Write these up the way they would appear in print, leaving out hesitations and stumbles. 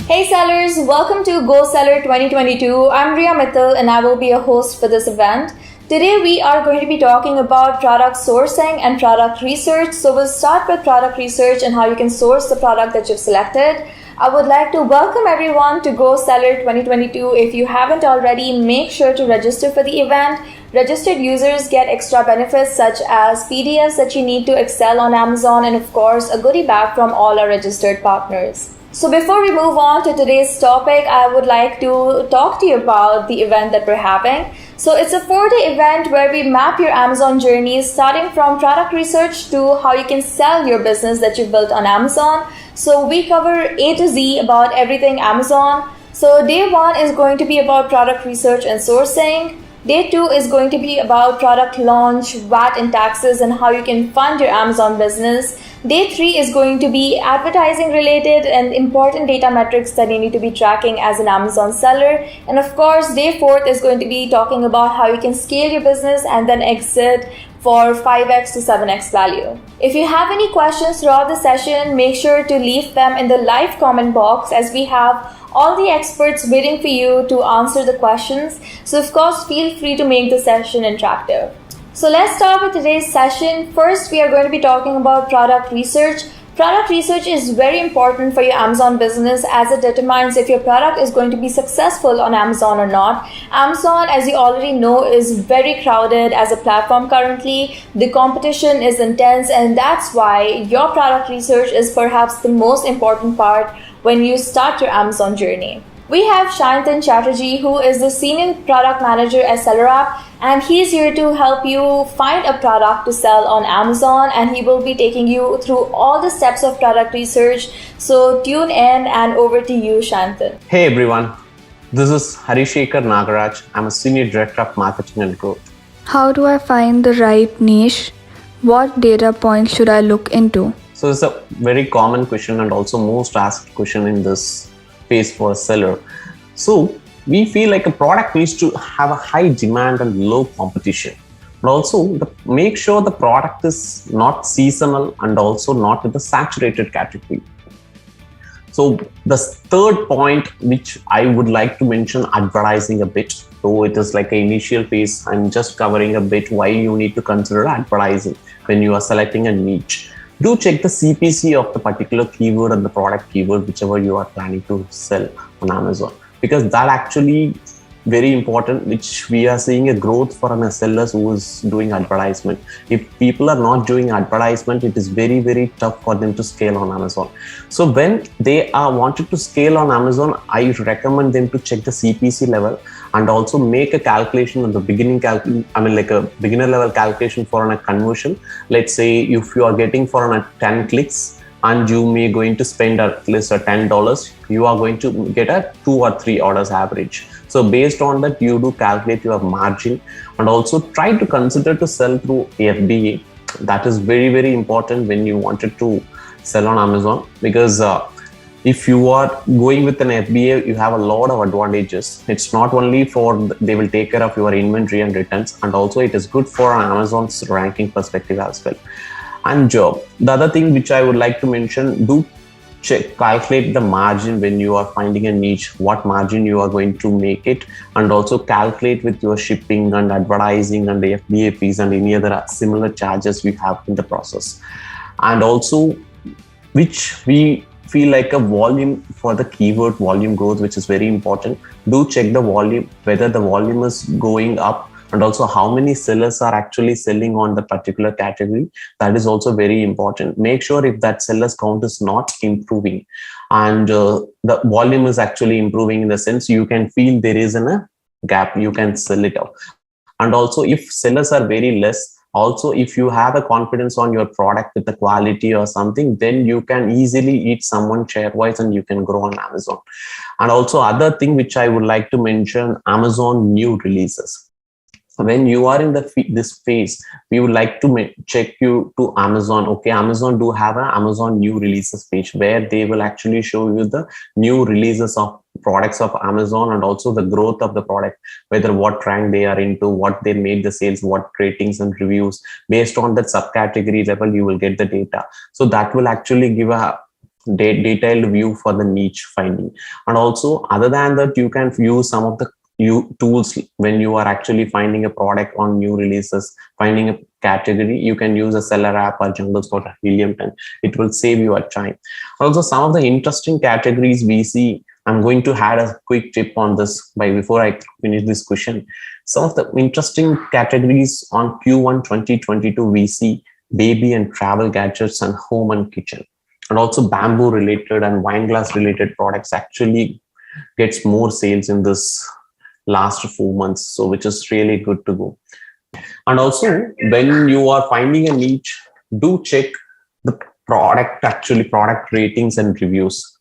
Hey sellers, welcome to GoSeller 2022. I'm Riya Mittal and I will be a host for this event. Today we are going to be talking about product sourcing and product research. So we'll start with product research and how you can source the product that you've selected. I would like to welcome everyone to GoSeller 2022. If you haven't already, make sure to register for the event. Registered users get extra benefits such as PDFs that you need to excel on Amazon and of course a goodie bag from all our registered partners. So before we move on to today's topic, I would like to talk to you about the event that we're having. So it's a 4-day event where we map your Amazon journey starting from product research to how you can sell your business that you've built on Amazon. So we cover A to Z about everything Amazon. So day 1 is going to be about product research and sourcing. Day 2 is going to be about product launch, VAT and taxes and how you can fund your Amazon business. Day 3 is going to be advertising related and important data metrics that you need to be tracking as an Amazon seller. And of course, day 4 is going to be talking about how you can scale your business and then exit for 5x to 7x value. If you have any questions throughout the session, make sure to leave them in the live comment box as we have all the experts waiting for you to answer the questions. So of course, feel free to make the session interactive. So let's start with today's session. First, we are going to be talking about product research. Product research is very important for your Amazon business as it determines if your product is going to be successful on Amazon or not. Amazon, as you already know, is very crowded as a platform currently. The competition is intense, and that's why your product research is perhaps the most important part when you start your Amazon journey. We have Shantanu Chatterjee, who is the Senior Product Manager at SellerApp, and he's here to help you find a product to sell on Amazon, and he will be taking you through all the steps of product research. So tune in and over to you, Shantanu. Hey everyone, this is Arishekar Nagaraj. I'm a Senior Director of Marketing and Growth. How do I find the right niche? What data points should I look into? So it's a very common question and also most asked question in this phase for a seller. So we feel like a product needs to have a high demand and low competition, but also make sure the product is not seasonal and also not in the saturated category. So the third point which I would like to mention, advertising a bit. So it is like an initial phase. I'm just covering a bit why you need to consider advertising when you are selecting a niche. Do check the CPC of the particular keyword and the product keyword, whichever you are planning to sell on Amazon, because that actually very important, which we are seeing a growth for a seller who is doing advertisement. If people are not doing advertisement, it is very, very tough for them to scale on Amazon. So when they are wanted to scale on Amazon, I recommend them to check the CPC level and also make a calculation on the beginning, like a beginner level calculation for a conversion. Let's say if you are getting for 10 clicks, and you may going to spend at least $10, you are going to get a 2 or 3 orders average. So based on that, you do calculate your margin and also try to consider to sell through FBA. That is very, very important when you wanted to sell on Amazon, because if you are going with an FBA, you have a lot of advantages. It's not only for they will take care of your inventory and returns, and also it is good for an Amazon's ranking perspective as well. And job. The other thing which I would like to mention, do calculate the margin when you are finding a niche, what margin you are going to make it, and also calculate with your shipping and advertising and the FBA fees and any other similar charges we have in the process. And also, which we feel like a volume for the keyword volume growth, which is very important. Do check the volume, whether the volume is going up, and also how many sellers are actually selling on the particular category. That is also very important. Make sure if that sellers count is not improving and the volume is actually improving, in the sense you can feel there is a gap, you can sell it out. And also if sellers are very less, also if you have a confidence on your product with the quality or something, then you can easily eat someone share wise and you can grow on Amazon. And also other thing which I would like to mention, Amazon new releases. When you are in this phase, we would like to check you to Amazon. Okay, Amazon do have an Amazon new releases page where they will actually show you the new releases of products of Amazon and also the growth of the product, whether what rank they are into, what they made the sales, what ratings and reviews. Based on that subcategory level, you will get the data. So that will actually give a detailed view for the niche finding. And also, other than that, you can use some of the tools when you are actually finding a product on new releases, finding a category. You can use a SellerApp or Jungle Scout or Helium 10. It will save you a time. Also, some of the interesting categories we see, I'm going to add a quick tip on this before I finish this question. Some of the interesting categories on Q1 2022, we see baby and travel gadgets and home and kitchen. And also bamboo related and wine glass related products actually gets more sales in this last 4 months. So which is really good to go. And also when you are finding a niche, do check the product ratings and reviews.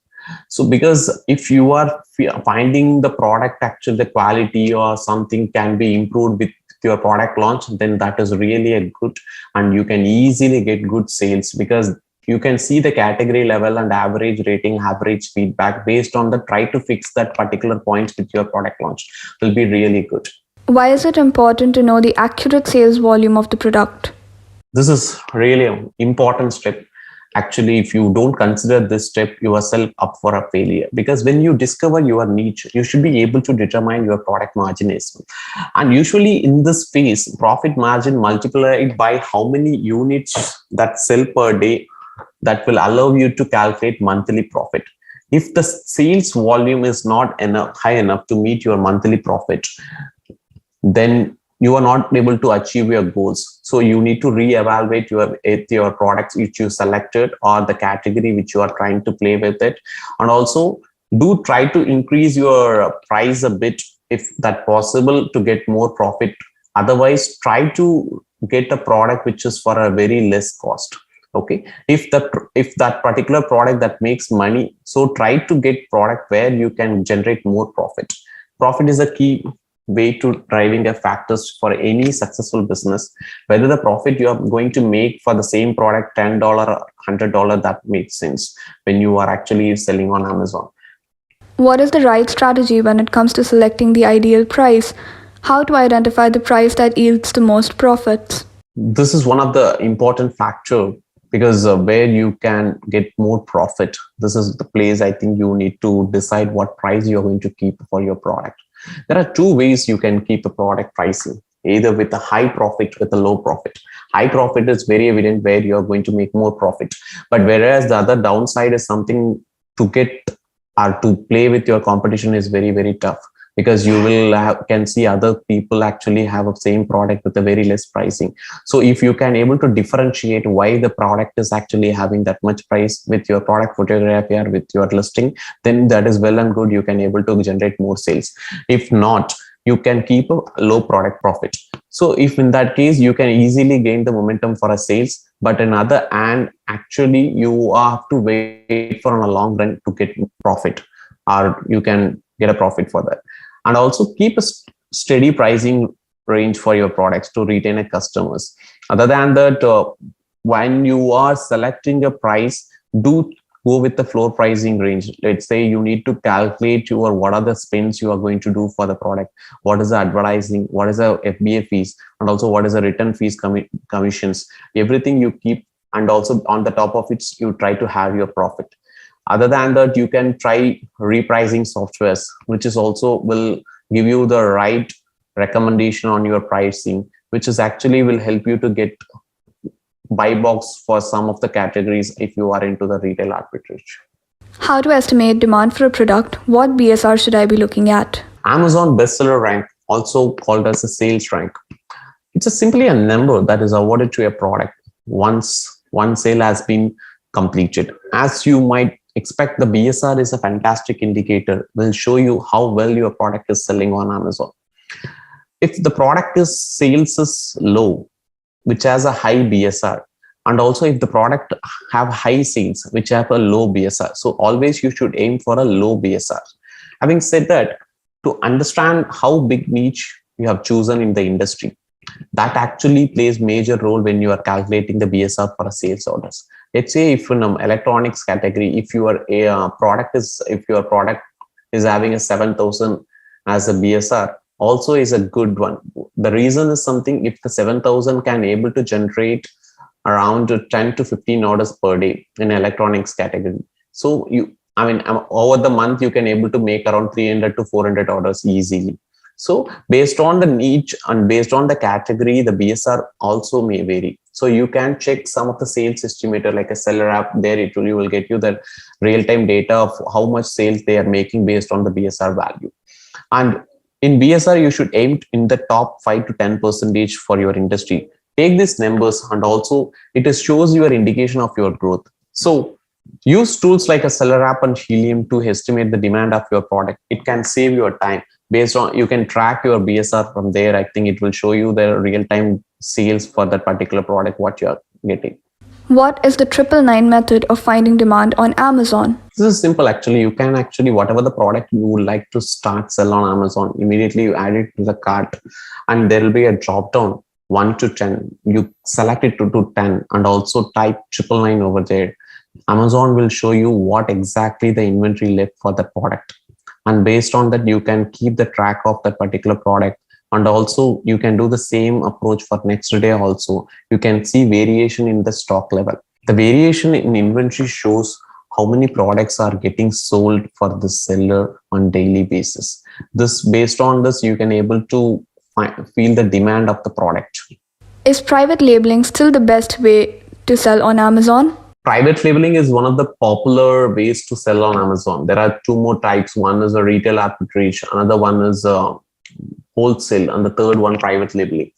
So because if you are finding the product, actually the quality or something can be improved with your product launch, then that is really a good, and you can easily get good sales because you can see the category level and average rating, average feedback based on the try to fix that particular point with your product launch will be really good. Why is it important to know the accurate sales volume of the product? This is really an important step. Actually, if you don't consider this step, you are self up for a failure, because when you discover your niche, you should be able to determine your product margin as well. And usually in this phase, profit margin multiplied by how many units that sell per day, that will allow you to calculate monthly profit. If the sales volume is not high enough to meet your monthly profit, then you are not able to achieve your goals. So you need to reevaluate your products which you selected or the category which you are trying to play with it. And also do try to increase your price a bit if that possible to get more profit. Otherwise, try to get a product which is for a very less cost. Okay, if that particular product that makes money, so try to get product where you can generate more profit. Profit is a key way to driving a factors for any successful business. Whether the profit you are going to make for the same product, $10 or $100, that makes sense when you are actually selling on Amazon. What is the right strategy when it comes to selecting the ideal price? How to identify the price that yields the most profits? This is one of the important factor, because where you can get more profit, this is the place I think you need to decide what price you're going to keep for your product. There are two ways you can keep a product pricing, either with a high profit, with a low profit. High profit is very evident where you're going to make more profit. But whereas the other downside is something to get or to play with your competition is very, very tough, because you will can see other people actually have the same product with a very less pricing. So if you can able to differentiate why the product is actually having that much price with your product photography or with your listing, then that is well and good. You can able to generate more sales. If not, you can keep a low product profit. So if in that case, you can easily gain the momentum for a sales, but another and actually you have to wait for a long run to get profit, or you can get a profit for that. And also keep a steady pricing range for your products to retain a customers. Other than that, when you are selecting a price, do go with the floor pricing range. Let's say you need to calculate what are the spends you are going to do for the product, what is the advertising, what is the FBA fees, and also what is the return fees, commissions, everything you keep, and also on the top of it, you try to have your profit. Other than that, you can try repricing softwares, which is also will give you the right recommendation on your pricing, which is actually will help you to get buy box for some of the categories if you are into the retail arbitrage. How to estimate demand for a product? What BSR should I be looking at? Amazon bestseller rank, also called as a sales rank. It's simply a number that is awarded to a product once one sale has been completed. As you might expect, the BSR is a fantastic indicator. Will show you how well your product is selling on Amazon. If the product sales is low, which has a high BSR, and also if the product have high sales, which have a low BSR, so always you should aim for a low BSR. Having said that, to understand how big niche you have chosen in the industry, that actually plays major role when you are calculating the BSR for a sales orders. Let's say if in an electronics category, if your product is having a 7,000 as a BSR, also is a good one. The reason is something, if the 7,000 can able to generate around 10 to 15 orders per day in electronics category. So over the month, you can able to make around 300 to 400 orders easily. So based on the niche and based on the category, the BSR also may vary. So you can check some of the sales estimator like a SellerApp. There it really will get you the real-time data of how much sales they are making based on the BSR value. And in BSR, you should aim in the top 5 to 10% for your industry. Take these numbers and also it shows your indication of your growth. So use tools like a SellerApp and Helium to estimate the demand of your product. It can save your time. Based on, you can track your BSR from there. I think it will show you the real-time sales for that particular product, what you're getting. What is the 999 method of finding demand on Amazon? This is simple actually. You can actually, whatever the product you would like to start sell on Amazon, immediately you add it to the cart and there will be a drop down 1 to 10. You select it to 10 and also type 999 over there. Amazon will show you what exactly the inventory left for the product. And based on that, you can keep the track of that particular product. And also you can do the same approach for next day also. You can see variation in the stock level. The variation in inventory shows how many products are getting sold for the seller on daily basis. Based on this, you can able to feel the demand of the product. Is private labeling still the best way to sell on Amazon? Private labeling is one of the popular ways to sell on Amazon. There are two more types. One is a retail arbitrage, another one is wholesale, and the third one, private labeling.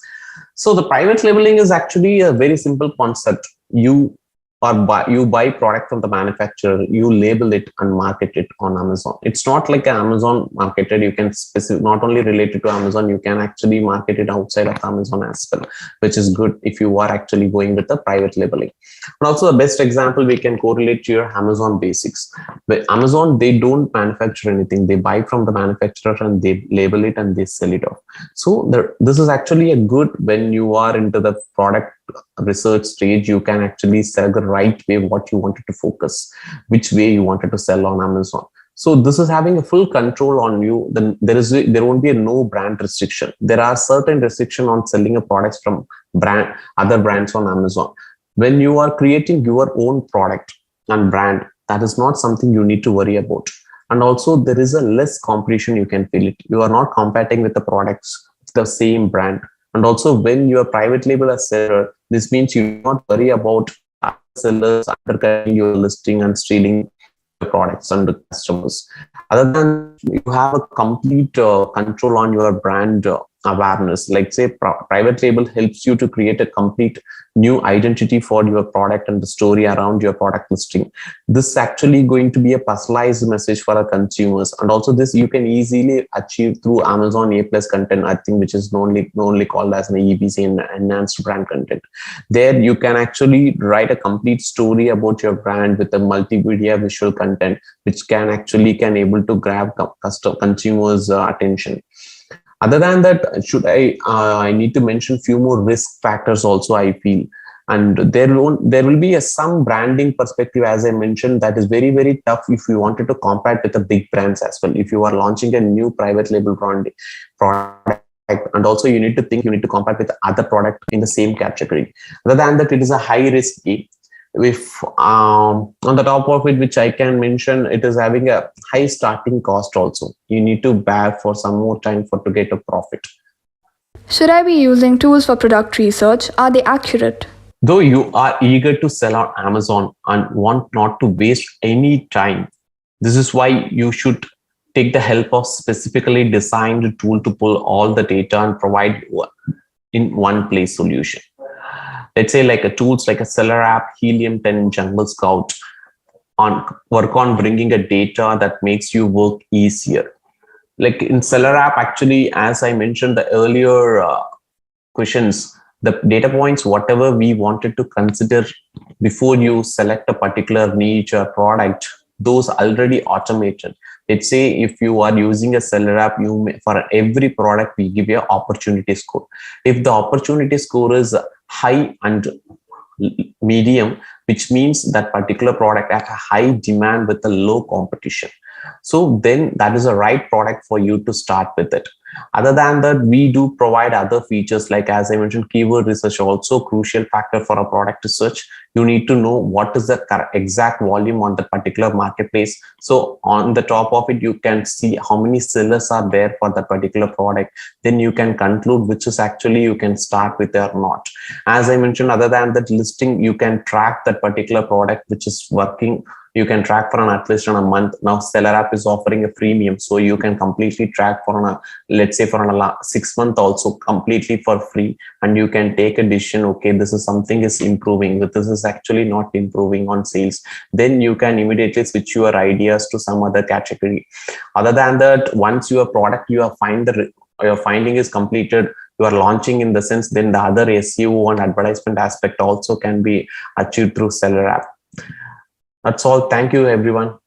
So the private labeling is actually a very simple concept. You buy product from the manufacturer, you label it and market it on Amazon. It's not like an Amazon marketed. You can not only relate it to Amazon, you can actually market it outside of Amazon as well, which is good if you are actually going with the private labeling. And also the best example we can correlate to your Amazon basics. But Amazon, they don't manufacture anything. They buy from the manufacturer and they label it and they sell it off. So this is actually a good when you are into the product research stage. You can actually sell the right way what you wanted to focus, which way you wanted to sell on Amazon. So this is having a full control on you. Then there won't be a no brand restriction. There are certain restriction on selling a products from other brands on Amazon. When you are creating your own product and brand, that is not something you need to worry about. And also there is a less competition. You can feel it. You are not competing with the products of the same brand. And also when you are private label as seller, this means you do not worry about sellers undercutting your listing and stealing your products and the customers. Other than you have a complete control on your brand awareness. Like say private label helps you to create a complete new identity for your product and the story around your product listing. This is actually going to be a personalized message for our consumers. And also this you can easily achieve through Amazon A+ content, I think, which is normally called as an EBC, enhanced brand content. There you can actually write a complete story about your brand with a multimedia visual content, which can able to grab consumers' attention. Other than that, I need to mention few more risk factors also, I feel. And there will be some branding perspective, as I mentioned, that is very, very tough if you wanted to compete with the big brands as well. If you are launching a new private label product, and also you need to compete with other product in the same category. Other than that, it is a high risk. If on the top of it, which I can mention, it is having a high starting cost also. You need to bear for some more time to get a profit. Should I be using tools for product research? Are they accurate? Though you are eager to sell on Amazon and want not to waste any time, this is why you should take the help of specifically designed tool to pull all the data and provide in one place solution. Let's say like tools like a SellerApp, Helium 10, Jungle Scout work on bringing a data that makes you work easier. Like in SellerApp, actually, as I mentioned the earlier questions, the data points, whatever we wanted to consider before you select a particular niche or product, those already automated. Let's say if you are using a SellerApp, for every product we give you an opportunity score. If the opportunity score is high and medium, which means that particular product has a high demand with a low competition. So then that is a right product for you to start with it. Other than that, we do provide other features like, as I mentioned, keyword research also crucial factor for a product research. You need to know what is the exact volume on the particular marketplace. So on the top of it, you can see how many sellers are there for that particular product. Then you can conclude which is actually you can start with or not. As I mentioned, other than that listing, you can track that particular product which is working. You can track for at least on a month. Now SellerApp is offering a premium, so you can completely track for let's say for a 6 month also completely for free, and you can take a decision. Okay, this is something is improving, but this is actually not improving on sales. Then you can immediately switch your ideas to some other category. Other than that, once your product your finding is completed, you are launching in the sense, then the other SEO and advertisement aspect also can be achieved through SellerApp. That's all. Thank you, everyone.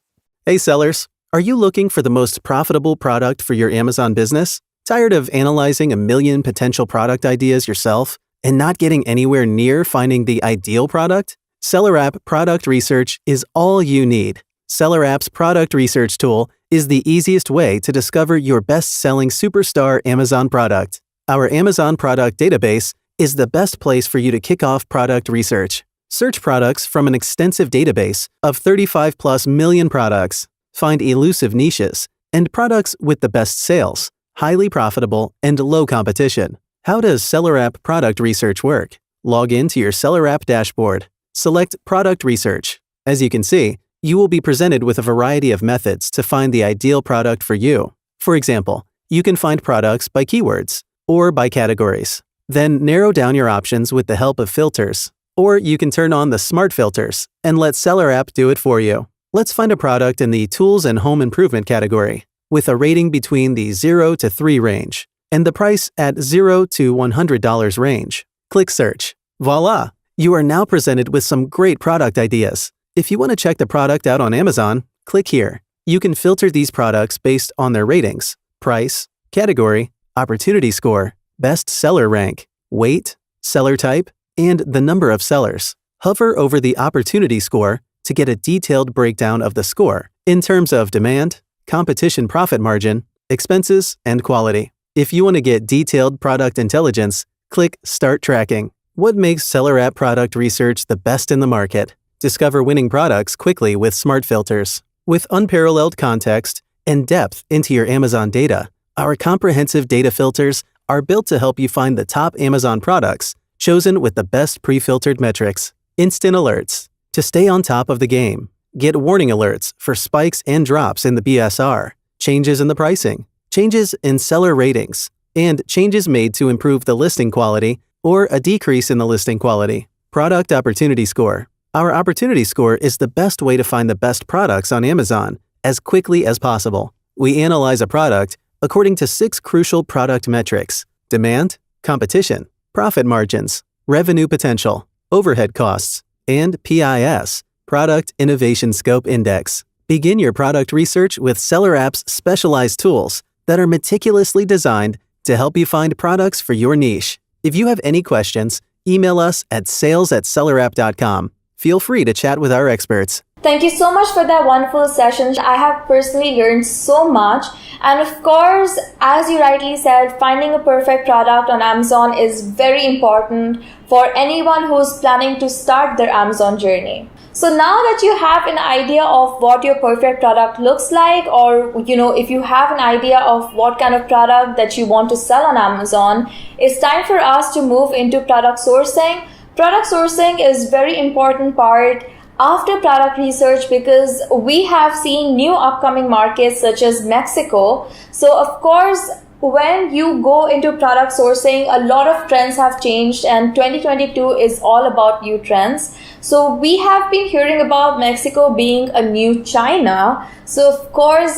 Hey sellers, are you looking for the most profitable product for your Amazon business? Tired of analyzing a million potential product ideas yourself and not getting anywhere near finding the ideal product? SellerApp Product Research is all you need. SellerApp's product research tool is the easiest way to discover your best-selling superstar Amazon product. Our Amazon product database is the best place for you to kick off product research. Search products from an extensive database of 35 plus million products. Find elusive niches and products with the best sales, highly profitable, and low competition. How does SellerApp product research work? Log into your SellerApp dashboard. Select Product Research. As you can see, you will be presented with a variety of methods to find the ideal product for you. For example, you can find products by keywords or by categories. Then narrow down your options with the help of filters. Or you can turn on the smart filters and let SellerApp do it for you. Let's find a product in the Tools and Home Improvement category with a rating between the 0 to 3 range and the price at $0 to $100 range. Click Search. Voila! You are now presented with some great product ideas. If you want to check the product out on Amazon, click here. You can filter these products based on their ratings, price, category, opportunity score, best seller rank, weight, seller type, and the number of sellers. Hover over the opportunity score to get a detailed breakdown of the score in terms of demand, competition profit margin, expenses, and quality. If you want to get detailed product intelligence, click Start Tracking. What makes SellerApp product research the best in the market? Discover winning products quickly with smart filters. With unparalleled context and depth into your Amazon data, our comprehensive data filters are built to help you find the top Amazon products chosen with the best pre-filtered metrics. Instant alerts to stay on top of the game. Get warning alerts for spikes and drops in the BSR, changes in the pricing, changes in seller ratings, and changes made to improve the listing quality or a decrease in the listing quality. Product Opportunity Score. Our Opportunity Score is the best way to find the best products on Amazon as quickly as possible. We analyze a product according to 6 crucial product metrics: demand, competition, profit margins, revenue potential, overhead costs, and PIS, Product Innovation Scope Index. Begin your product research with SellerApp's specialized tools that are meticulously designed to help you find products for your niche. If you have any questions, email us at sales@sellerapp.com. Feel free to chat with our experts. Thank you so much for that wonderful session. I have personally learned so much. And of course, as you rightly said, finding a perfect product on Amazon is very important for anyone who's planning to start their Amazon journey. So now that you have an idea of what your perfect product looks like, or if you have an idea of what kind of product that you want to sell on Amazon, it's time for us to move into product sourcing. Product sourcing is very important part after product research because we have seen new upcoming markets such as Mexico. So of course, when you go into product sourcing, a lot of trends have changed and 2022 is all about new trends. So we have been hearing about Mexico being a new China. So of course,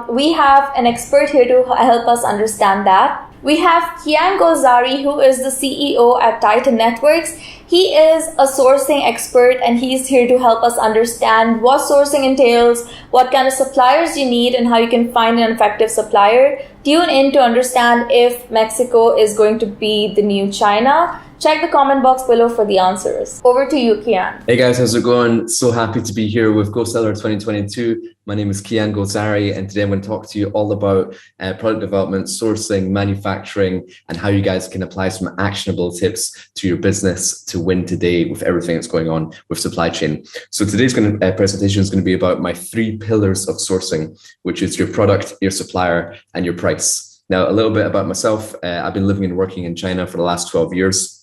we have an expert here to help us understand that. We have Kian Golzari, who is the CEO at Titan Networks. He is a sourcing expert and he's here to help us understand what sourcing entails, what kind of suppliers you need, and how you can find an effective supplier. Tune in to understand if Mexico is going to be the new China. Check the comment box below for the answers. Over to you, Kian. Hey guys, how's it going? So happy to be here with GoSeller 2022. My name is Kian Golzari, and today I'm going to talk to you all about product development, sourcing, manufacturing, and how you guys can apply some actionable tips to your business to win today with everything that's going on with supply chain. So today's presentation is going to be about my 3 pillars of sourcing, which is your product, your supplier, and your price. Now, a little bit about myself. I've been living and working in China for the last 12 years.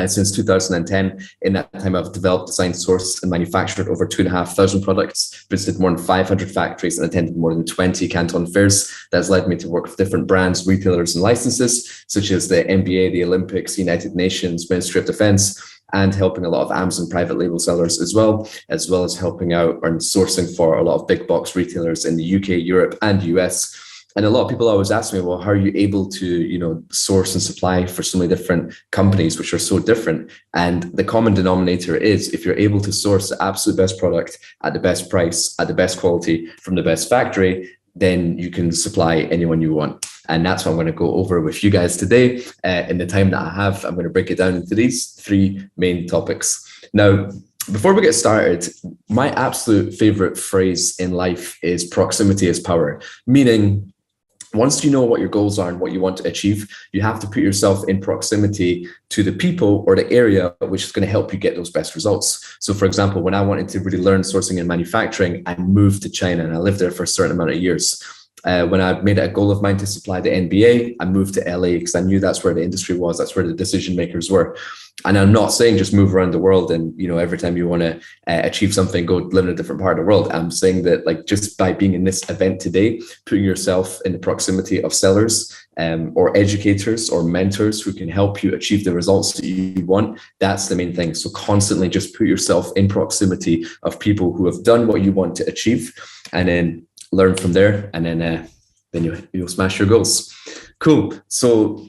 Since 2010. In that time, I've developed, designed, sourced, and manufactured over 2,500 products, visited more than 500 factories, and attended more than 20 Canton fairs. That's led me to work with different brands, retailers, and licenses, such as the NBA, the Olympics, United Nations, Ministry of Defense, and helping a lot of Amazon private label sellers as well as helping out and sourcing for a lot of big box retailers in the UK, Europe, and US. And a lot of people always ask me, well, how are you able to, source and supply for so many different companies, which are so different? And the common denominator is if you're able to source the absolute best product at the best price, at the best quality from the best factory, then you can supply anyone you want. And that's what I'm going to go over with you guys today. In the time that I have, I'm going to break it down into these 3 main topics. Now, before we get started, my absolute favorite phrase in life is proximity is power, meaning once you know what your goals are and what you want to achieve, you have to put yourself in proximity to the people or the area which is going to help you get those best results. So for example, when I wanted to really learn sourcing and manufacturing, I moved to China and I lived there for a certain amount of years. When I made it a goal of mine to supply the NBA, I moved to LA because I knew that's where the industry was, that's where the decision makers were. And I'm not saying just move around the world and, every time you want to achieve something, go live in a different part of the world. I'm saying that just by being in this event today, putting yourself in the proximity of sellers or educators or mentors who can help you achieve the results that you want, that's the main thing. So constantly just put yourself in proximity of people who have done what you want to achieve, and then learn from there, and then you'll smash your goals. Cool. So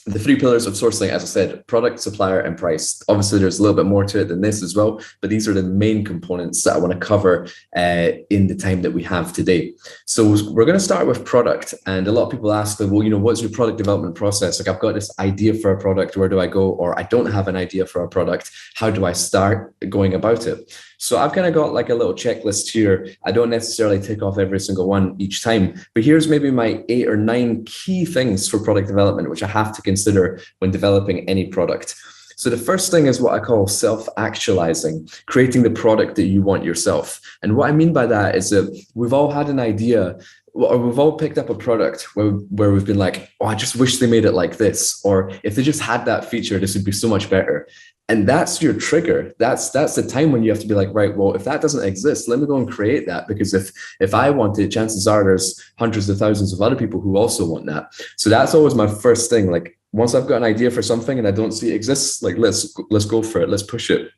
the 3 pillars of sourcing, as I said, product, supplier, and price. Obviously, there's a little bit more to it than this as well, but these are the main components that I want to cover in the time that we have today. So we're going to start with product. And a lot of people ask, well, what's your product development process? Like, I've got this idea for a product, where do I go? Or I don't have an idea for a product. How do I start going about it? So I've kind of got like a little checklist here. I don't necessarily tick off every single one each time, but here's maybe my 8 or 9 key things for product development, which I have to consider when developing any product. So the first thing is what I call self-actualizing, creating the product that you want yourself. And what I mean by that is that we've all had an idea, or we've all picked up a product where we've been like, oh, I just wish they made it like this. Or if they just had that feature, this would be so much better. And that's your trigger. That's the time when you have to be like, right, well, if that doesn't exist, let me go and create that. Because if I want it, chances are there's hundreds of thousands of other people who also want that. So that's always my first thing. Like, once I've got an idea for something and I don't see it exists, like, let's go for it. Let's push it.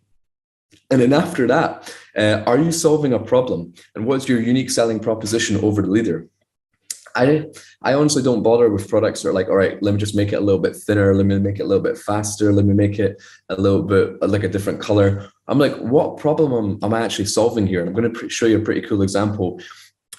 And then after that, are you solving a problem? And what's your unique selling proposition over the leader? I honestly don't bother with products that are like, all right, let me just make it a little bit thinner. Let me make it a little bit faster. Let me make it a little bit like a different color. I'm like, what problem am I actually solving here? And I'm going to show you a pretty cool example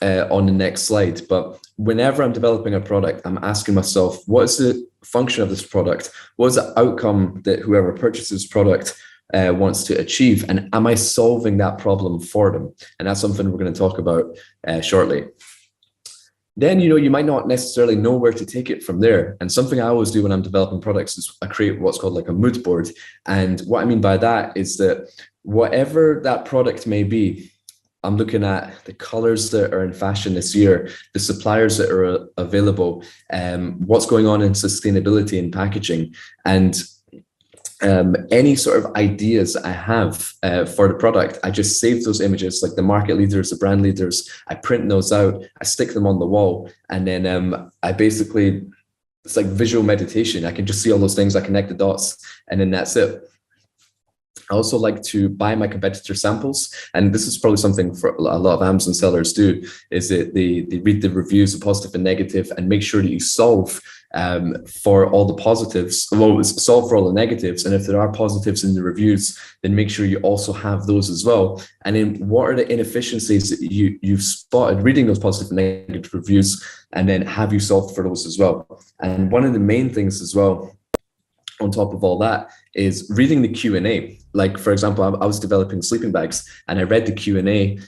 on the next slide. But whenever I'm developing a product, I'm asking myself, what is the function of this product? What is the outcome that whoever purchases product wants to achieve? And am I solving that problem for them? And that's something we're going to talk about shortly. Then, you might not necessarily know where to take it from there. And something I always do when I'm developing products is I create what's called like a mood board. And what I mean by that is that whatever that product may be, I'm looking at the colors that are in fashion this year, the suppliers that are available, what's going on in sustainability and packaging, and any sort of ideas I have for the product. I just save those images, like the market leaders, the brand leaders. I print those out, I stick them on the wall, and then I basically, it's like visual meditation. I can just see all those things, I connect the dots, and then that's it. I also like to buy my competitor samples, and this is probably something for a lot of Amazon sellers do, is that they read the reviews, the positive and negative, and make sure that you solve for all the positives, well, solve for all the negatives. And if there are positives in the reviews, then make sure you also have those as well. And then what are the inefficiencies that you've spotted reading those positive and negative reviews, and then have you solved for those as well? And one of the main things as well on top of all that is reading the Q&A. Like, for example, I was developing sleeping bags, and I read the Q&A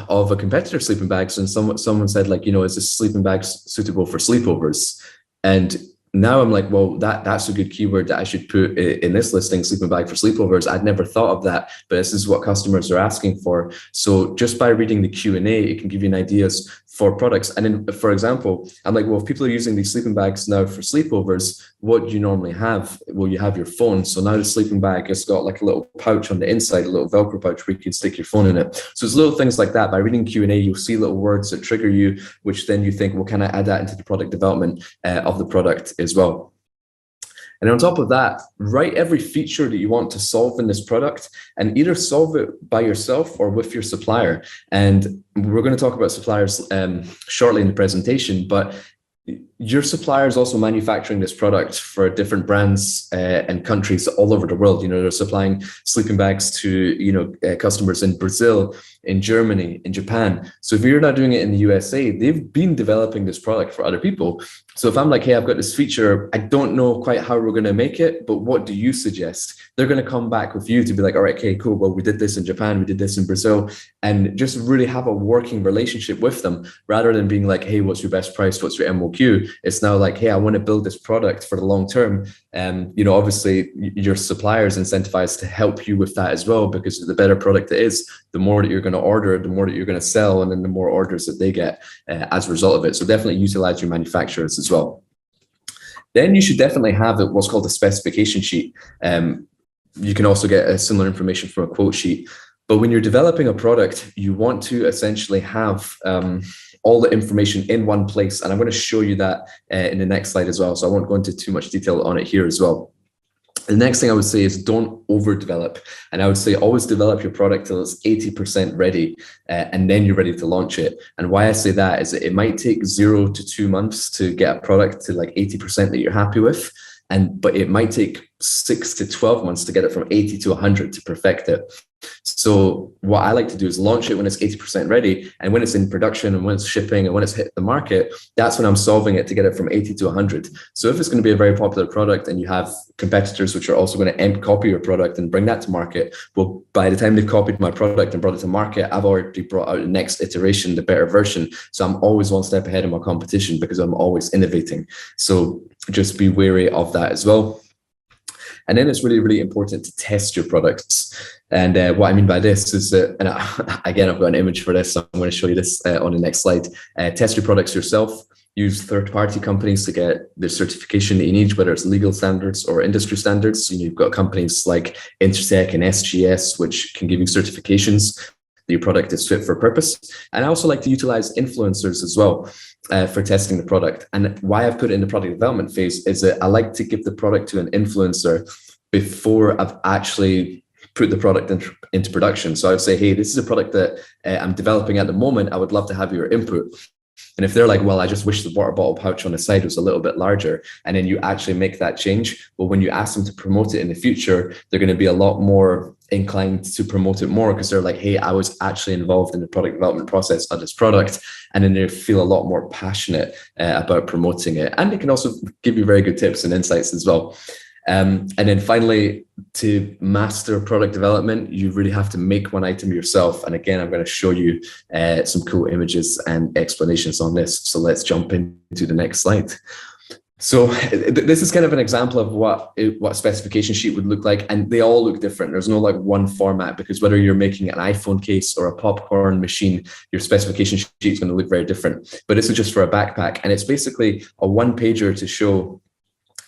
of a competitor sleeping bags, and someone said, like, is this sleeping bag suitable for sleepovers? And now I'm like, well, that's a good keyword that I should put in this listing, sleeping bag for sleepovers. I'd never thought of that, but this is what customers are asking for. So just by reading the Q&A, it can give you ideas for products. And then, for example, I'm like, well, if people are using these sleeping bags now for sleepovers, what do you normally have? Well, you have your phone. So now the sleeping bag has got like a little pouch on the inside, a little Velcro pouch where you can stick your phone in it. So it's little things like that. By reading Q&A, you'll see little words that trigger you, which then you think, well, can I add that into the product development of the product as well? And on top of that, write every feature that you want to solve in this product, and either solve it by yourself or with your supplier. And we're going to talk about suppliers shortly in the presentation, but your supplier is also manufacturing this product for different brands and countries all over the world. They're supplying sleeping bags to, customers in Brazil, in Germany, in Japan. So if you're not doing it in the USA, they've been developing this product for other people. So if I'm like, hey, I've got this feature, I don't know quite how we're going to make it, but what do you suggest? They're going to come back with you to be like, all right, okay, cool. Well, we did this in Japan, we did this in Brazil, and just really have a working relationship with them, rather than being like, hey, what's your best price? What's your MOQ? It's now like, hey, I want to build this product for the long term. And, obviously your supplier is incentivized to help you with that as well, because the better product it is, the more that you're going to order, the more that you're going to sell, and then the more orders that they get as a result of it. So definitely utilize your manufacturers as well. Then you should definitely have what's called a specification sheet. You can also get similar information from a quote sheet. But when you're developing a product, you want to essentially have all the information in one place. And I'm going to show you that in the next slide as well. So I won't go into too much detail on it here as well. The next thing I would say is don't overdevelop. And I would say always develop your product till it's 80% ready, and then you're ready to launch it. And why I say that is that it might take 0 to 2 months to get a product to like 80% that you're happy with. But it might take 6 to 12 months to get it from 80 to 100 to perfect it. So what I like to do is launch it when it's 80% ready, and when it's in production and when it's shipping and when it's hit the market, that's when I'm solving it to get it from 80 to 100. So if it's going to be a very popular product and you have competitors which are also going to copy your product and bring that to market, well, by the time they've copied my product and brought it to market, I've already brought out the next iteration, the better version. So I'm always one step ahead of my competition because I'm always innovating. So just be wary of that as well. And then it's really, really important to test your products. And what I mean by this is that, and again, I've got an image for this, so I'm going to show you this on the next slide. Test your products yourself. Use third-party companies to get the certification that you need, whether it's legal standards or industry standards. You've got companies like Intertech and SGS, which can give you certifications that your product is fit for purpose. And I also like to utilize influencers as well for testing the product. And why I've put it in the product development phase is that I like to give the product to an influencer before I've actually put the product into production. So I would say, hey, this is a product that I'm developing at the moment. I would love to have your input. And if they're like, well, I just wish the water bottle pouch on the side was a little bit larger, and then you actually make that change, well, when you ask them to promote it in the future, they're going to be a lot more inclined to promote it more, because they're like, hey, I was actually involved in the product development process of this product. And then they feel a lot more passionate about promoting it. And they can also give you very good tips and insights as well. And then finally, to master product development, you really have to make one item yourself. And again, I'm going to show you some cool images and explanations on this. So let's jump into the next slide. So this is kind of an example of what a specification sheet would look like. And they all look different. There's no like one format, because whether you're making an iPhone case or a popcorn machine, your specification sheet is going to look very different. But this is just for a backpack. And it's basically a one-pager to show.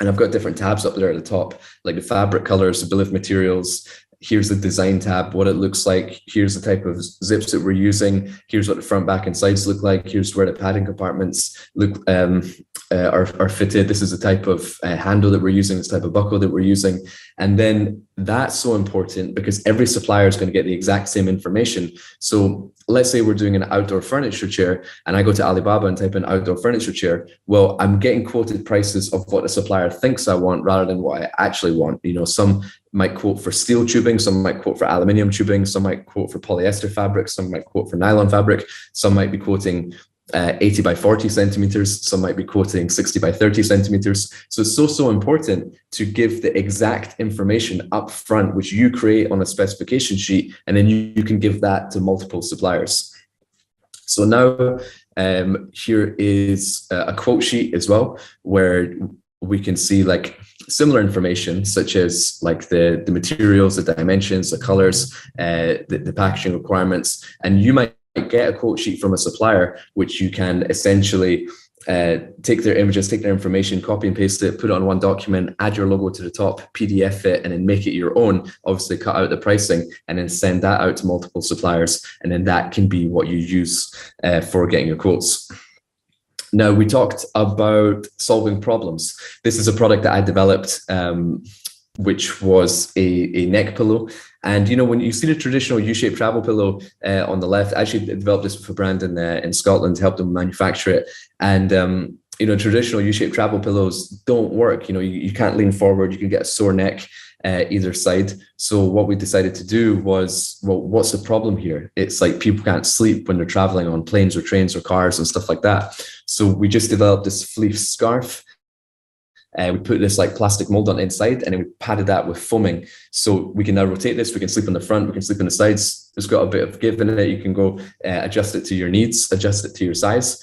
And I've got different tabs up there at the top, like the fabric colors, the bill of materials. Here's the design tab, what it looks like. Here's the type of zips that we're using. Here's what the front, back, and sides look like. Here's where the padding compartments look are fitted. This is the type of handle that we're using, this type of buckle that we're using. And then that's so important because every supplier is going to get the exact same information. So let's say we're doing an outdoor furniture chair and I go to Alibaba and type in outdoor furniture chair. Well, I'm getting quoted prices of what the supplier thinks I want rather than what I actually want. You know, some might quote for steel tubing, some might quote for aluminium tubing, some might quote for polyester fabric, some might quote for nylon fabric, some might be quoting 80 by 40 centimeters. Some might be quoting 60 by 30 centimeters. So it's so important to give the exact information up front, which you create on a specification sheet, and then you can give that to multiple suppliers. So now here is a quote sheet as well, where we can see like similar information, such as like the materials, the dimensions, the colors, the packaging requirements, and you might get a quote sheet from a supplier, which you can essentially take their images, take their information, copy and paste it, put it on one document, add your logo to the top, PDF it, and then make it your own. Obviously cut out the pricing and then send that out to multiple suppliers. And then that can be what you use for getting your quotes. Now, we talked about solving problems. This is a product that I developed, which was a neck pillow. And, you know, when you see the traditional U-shaped travel pillow on the left, I actually developed this with a brand in Scotland, helped them manufacture it. And, you know, traditional U-shaped travel pillows don't work. You know, you can't lean forward, you can get a sore neck either side. So what we decided to do was, well, what's the problem here? It's like people can't sleep when they're traveling on planes or trains or cars and stuff like that. So we just developed this fleece scarf. We put this like plastic mold on the inside, and then we padded that with foaming. So we can now rotate this. We can sleep on the front. We can sleep on the sides. It's got a bit of give in it. You can go adjust it to your needs, adjust it to your size.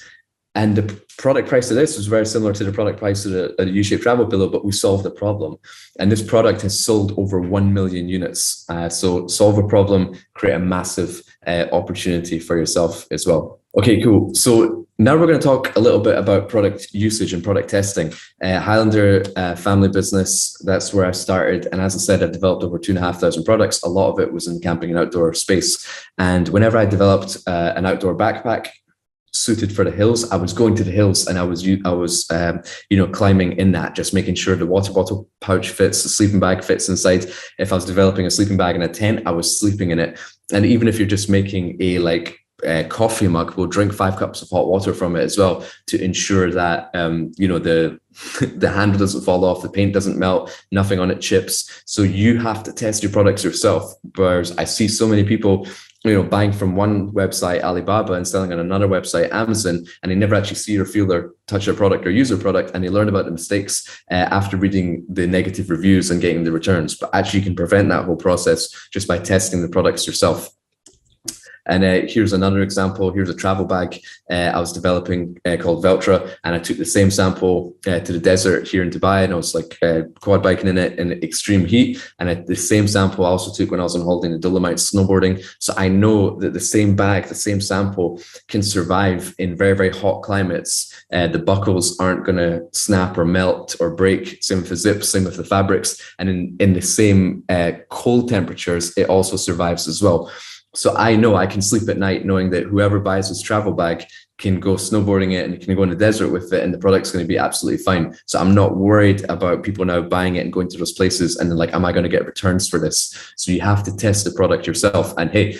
And the product price of this was very similar to the product price of the U-shaped travel pillow, but we solved the problem. And this product has sold over 1 million units. So solve a problem, create a massive opportunity for yourself as well. Okay, cool. So now we're going to talk a little bit about product usage and product testing. Highlander family business, that's where I started. And as I said, I've developed over 2,500 products. A lot of it was in camping and outdoor space. And whenever I developed an outdoor backpack suited for the hills, I was going to the hills and I was you know, climbing in that, just making sure the water bottle pouch fits, the sleeping bag fits inside. If I was developing a sleeping bag in a tent, I was sleeping in it. And even if you're just making a coffee mug, we'll drink 5 cups of hot water from it as well, to ensure that you know, the handle doesn't fall off, the paint doesn't melt, nothing on it chips. So you have to test your products yourself. Whereas I see so many people, you know, buying from one website, Alibaba, and selling on another website, Amazon, and they never actually see or feel or touch their product or use their product, and they learn about the mistakes after reading the negative reviews and getting the returns. But actually you can prevent that whole process just by testing the products yourself. And here's another example. Here's a travel bag I was developing called Veltra, and I took the same sample to the desert here in Dubai, and I was like quad biking in it in extreme heat. And the same sample I also took when I was on holiday in the Dolomites snowboarding. So I know that the same bag, the same sample can survive in very, very hot climates. The buckles aren't going to snap or melt or break. Same with the zips, same with the fabrics. And in the same cold temperatures, it also survives as well. So I know I can sleep at night knowing that whoever buys this travel bag can go snowboarding it and can go in the desert with it, and the product's going to be absolutely fine. So I'm not worried about people now buying it and going to those places and then like, am I going to get returns for this? So you have to test the product yourself. And hey,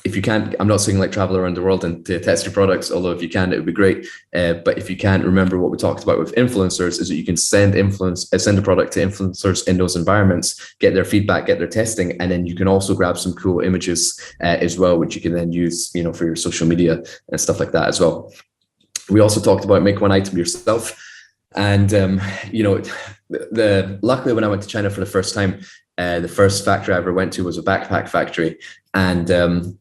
if you can't, I'm not saying like travel around the world and to test your products, although if you can, it would be great. But if you can't, remember what we talked about with influencers is that you can send a product to influencers in those environments, get their feedback, get their testing, and then you can also grab some cool images as well, which you can then use, you know, for your social media and stuff like that as well. We also talked about make one item yourself. And, you know, luckily when I went to China for the first time, the first factory I ever went to was a backpack factory. And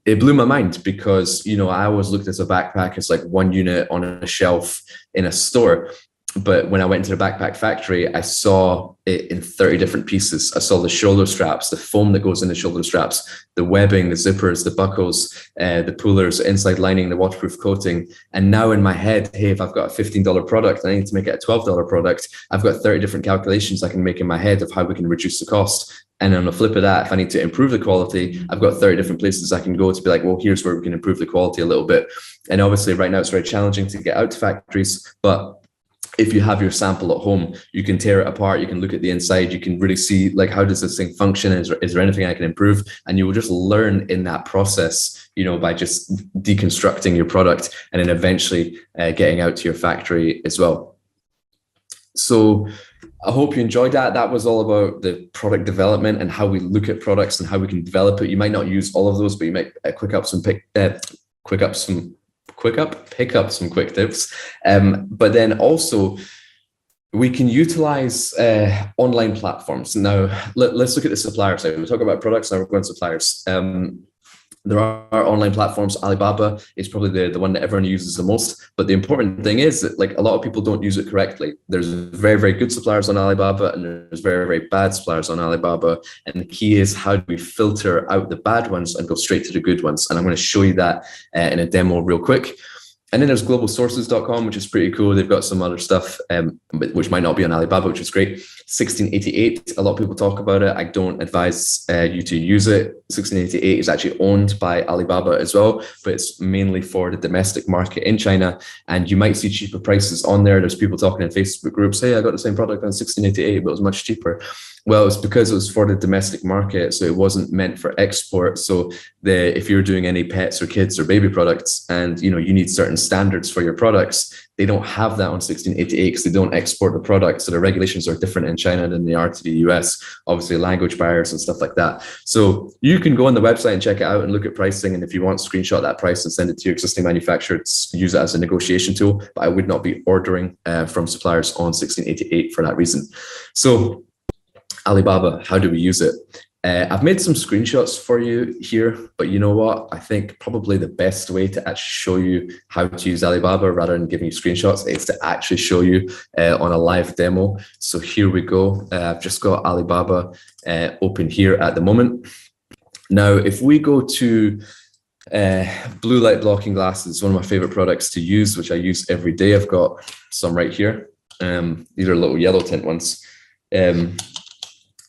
it blew my mind because, you know, I always looked at a backpack as like one unit on a shelf in a store. But when I went to the backpack factory, I saw it in 30 different pieces. I saw the shoulder straps, the foam that goes in the shoulder straps, the webbing, the zippers, the buckles, the pullers, the inside lining, the waterproof coating. And now in my head, hey, if I've got a $15 product and I need to make it a $12 product, I've got 30 different calculations I can make in my head of how we can reduce the cost. And on the flip of that, if I need to improve the quality, I've got 30 different places I can go to be like, well, here's where we can improve the quality a little bit. And obviously right now it's very challenging to get out to factories, but if you have your sample at home, you can tear it apart. You can look at the inside. You can really see like, how does this thing function? Is there anything I can improve? And you will just learn in that process, you know, by just deconstructing your product and then eventually getting out to your factory as well. So I hope you enjoyed that. That was all about the product development and how we look at products and how we can develop it. You might not use all of those, but you might quick up some pick up some quick tips. But then also we can utilize online platforms. Now, let's look at the supplier side. We talk about products, now we're going to suppliers. There are online platforms. Alibaba is probably the one that everyone uses the most. But the important thing is that like a lot of people don't use it correctly. There's very, very good suppliers on Alibaba and there's very, very bad suppliers on Alibaba. And the key is how do we filter out the bad ones and go straight to the good ones? And I'm going to show you that in a demo real quick. And then there's globalsources.com, which is pretty cool. They've got some other stuff, which might not be on Alibaba, which is great. 1688, a lot of people talk about it. I don't advise you to use it. 1688 is actually owned by Alibaba as well, but it's mainly for the domestic market in China. And you might see cheaper prices on there. There's people talking in Facebook groups, hey, I got the same product on 1688, but it was much cheaper. Well, it's because it was for the domestic market, so it wasn't meant for export. So if you're doing any pets or kids or baby products and you need certain standards for your products, they don't have that on 1688 because they don't export the product. So the regulations are different in China than they are to the US, obviously language barriers and stuff like that. So you can go on the website and check it out and look at pricing. And if you want, screenshot that price and send it to your existing manufacturer, use it as a negotiation tool. But I would not be ordering from suppliers on 1688 for that reason. So Alibaba, how do we use it? I've made some screenshots for you here, but you know what? I think probably the best way to actually show you how to use Alibaba rather than giving you screenshots is to actually show you on a live demo. So here we go. I've just got Alibaba open here at the moment. Now, if we go to blue light blocking glasses, one of my favorite products to use, which I use every day. I've got some right here. These are little yellow tint ones.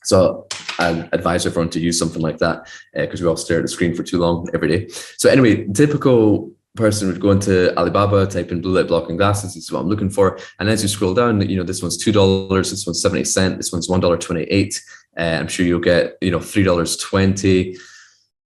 So I advise everyone to use something like that because we all stare at the screen for too long every day. So anyway, typical person would go into Alibaba, type in blue light blocking glasses. This is what I'm looking for. And as you scroll down, this one's $2, this one's 70 cents, this one's $1.28. I'm sure you'll get, $3.20,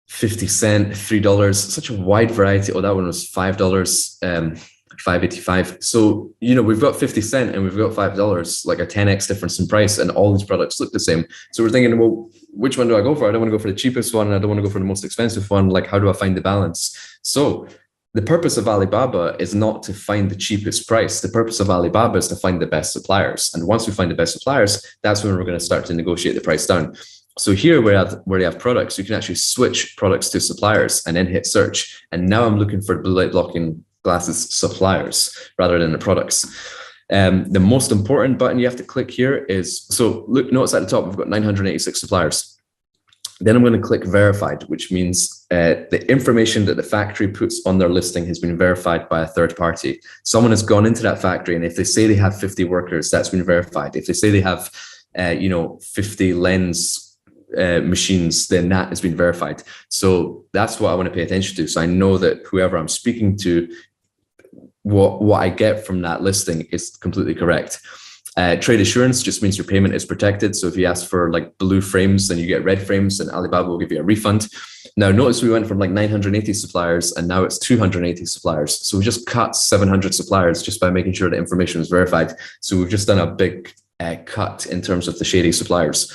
50 cents, $3, such a wide variety. Oh, that one was $5. $5.85. So, we've got 50 cents and we've got $5, like a 10x difference in price, and all these products look the same. So we're thinking, well, which one do I go for? I don't want to go for the cheapest one. And I don't want to go for the most expensive one. Like, how do I find the balance? So the purpose of Alibaba is not to find the cheapest price. The purpose of Alibaba is to find the best suppliers. And once we find the best suppliers, that's when we're going to start to negotiate the price down. So here where you have products, you can actually switch products to suppliers and then hit search. And now I'm looking for blue light blocking glasses suppliers rather than the products. The most important button you have to click here is, so look, notice at the top, we've got 986 suppliers. Then I'm going to click verified, which means the information that the factory puts on their listing has been verified by a third party. Someone has gone into that factory, and if they say they have 50 workers, that's been verified. If they say they have, 50 lens machines, then that has been verified. So that's what I want to pay attention to. So I know that whoever I'm speaking to, what I get from that listing is completely correct. Trade assurance just means your payment is protected. So if you ask for like blue frames, then you get red frames, and Alibaba will give you a refund. Now, notice we went from like 980 suppliers and now it's 280 suppliers. So we just cut 700 suppliers just by making sure the information was verified. So we've just done a big cut in terms of the shady suppliers.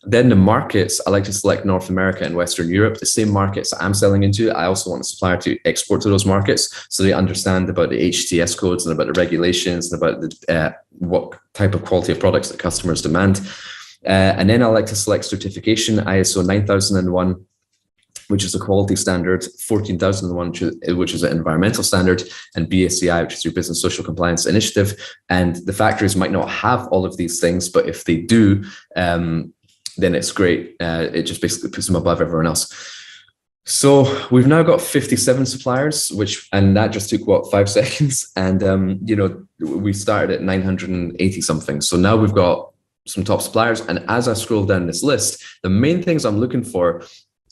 Then the markets, I like to select North America and Western Europe, the same markets that I'm selling into. I also want the supplier to export to those markets so they understand about the HTS codes and about the regulations and about the what type of quality of products that customers demand. And then I like to select certification, ISO 9001, which is a quality standard, 14001, which is an environmental standard, and BSCI, which is your Business Social Compliance Initiative. And the factories might not have all of these things, but if they do, then it's great. It just basically puts them above everyone else. So we've now got 57 suppliers, and that just took 5 seconds. And, we started at 980 something. So now we've got some top suppliers. And as I scroll down this list, the main things I'm looking for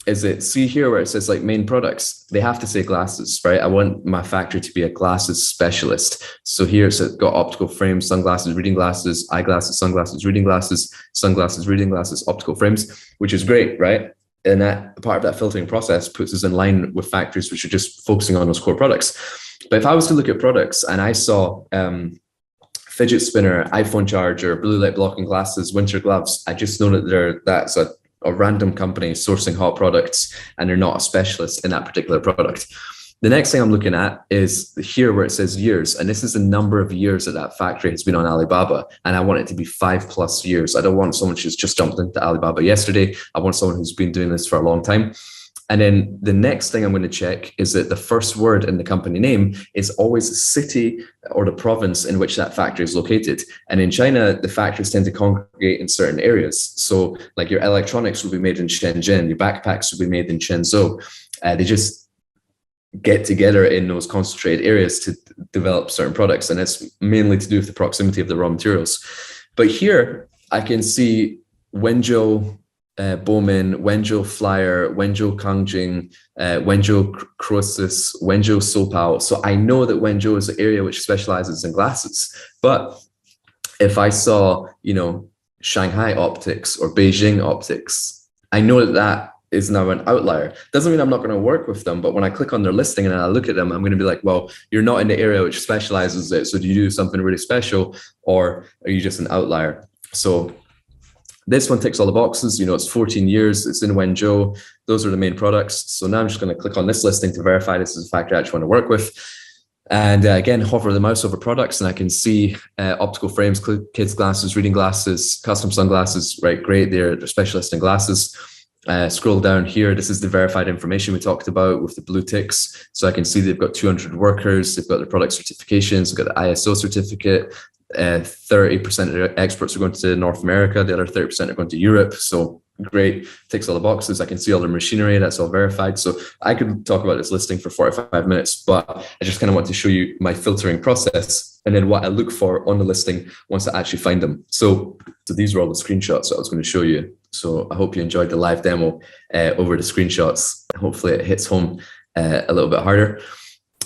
is see here where it says like main products, they have to say glasses, right? I want my factory to be a glasses specialist. So here it's got optical frames, sunglasses, reading glasses, eyeglasses, sunglasses, reading glasses, optical frames, which is great, right? And that part of that filtering process puts us in line with factories which are just focusing on those core products. But if I was to look at products and I saw fidget spinner, iPhone charger, blue light blocking glasses, winter gloves, I just know that that's a random company sourcing hot products and they're not a specialist in that particular product. The next thing I'm looking at is here where it says years, and this is the number of years that factory has been on Alibaba, and I want it to be 5+ years. I don't want someone who's just jumped into Alibaba yesterday. I want someone who's been doing this for a long time. And then the next thing I'm going to check is that the first word in the company name is always the city or the province in which that factory is located. And in China, the factories tend to congregate in certain areas. So like your electronics will be made in Shenzhen, your backpacks will be made in Shenzhou. They just get together in those concentrated areas to develop certain products. And it's mainly to do with the proximity of the raw materials. But here I can see Wenzhou, Bowman, Wenzhou Flyer, Wenzhou Kangjing, Wenzhou Croesus, Wenzhou Sopao. So I know that Wenzhou is an area which specializes in glasses. But if I saw, Shanghai Optics or Beijing Optics, I know that is now an outlier. Doesn't mean I'm not going to work with them, but when I click on their listing and I look at them, I'm going to be like, well, you're not in the area which specializes it. So do you do something really special, or are you just an outlier? So this one ticks all the boxes. It's 14 years. It's in Wenzhou. Those are the main products. So now I'm just going to click on this listing to verify this is a factory I actually want to work with. And again, hover the mouse over products, and I can see optical frames, kids glasses, reading glasses, custom sunglasses. Right, great. They're specialists in glasses. Scroll down here. This is the verified information we talked about with the blue ticks. So I can see they've got 200 workers. They've got their product certifications. They've got the ISO certificate. 30% of their exports are going to North America. The other 30% are going to Europe. So great, ticks all the boxes. I can see all the machinery. That's all verified. So I could talk about this listing for 45 minutes, but I just kind of want to show you my filtering process and then what I look for on the listing once I actually find them. So these are all the screenshots that I was going to show you. So I hope you enjoyed the live demo over the screenshots. Hopefully it hits home a little bit harder.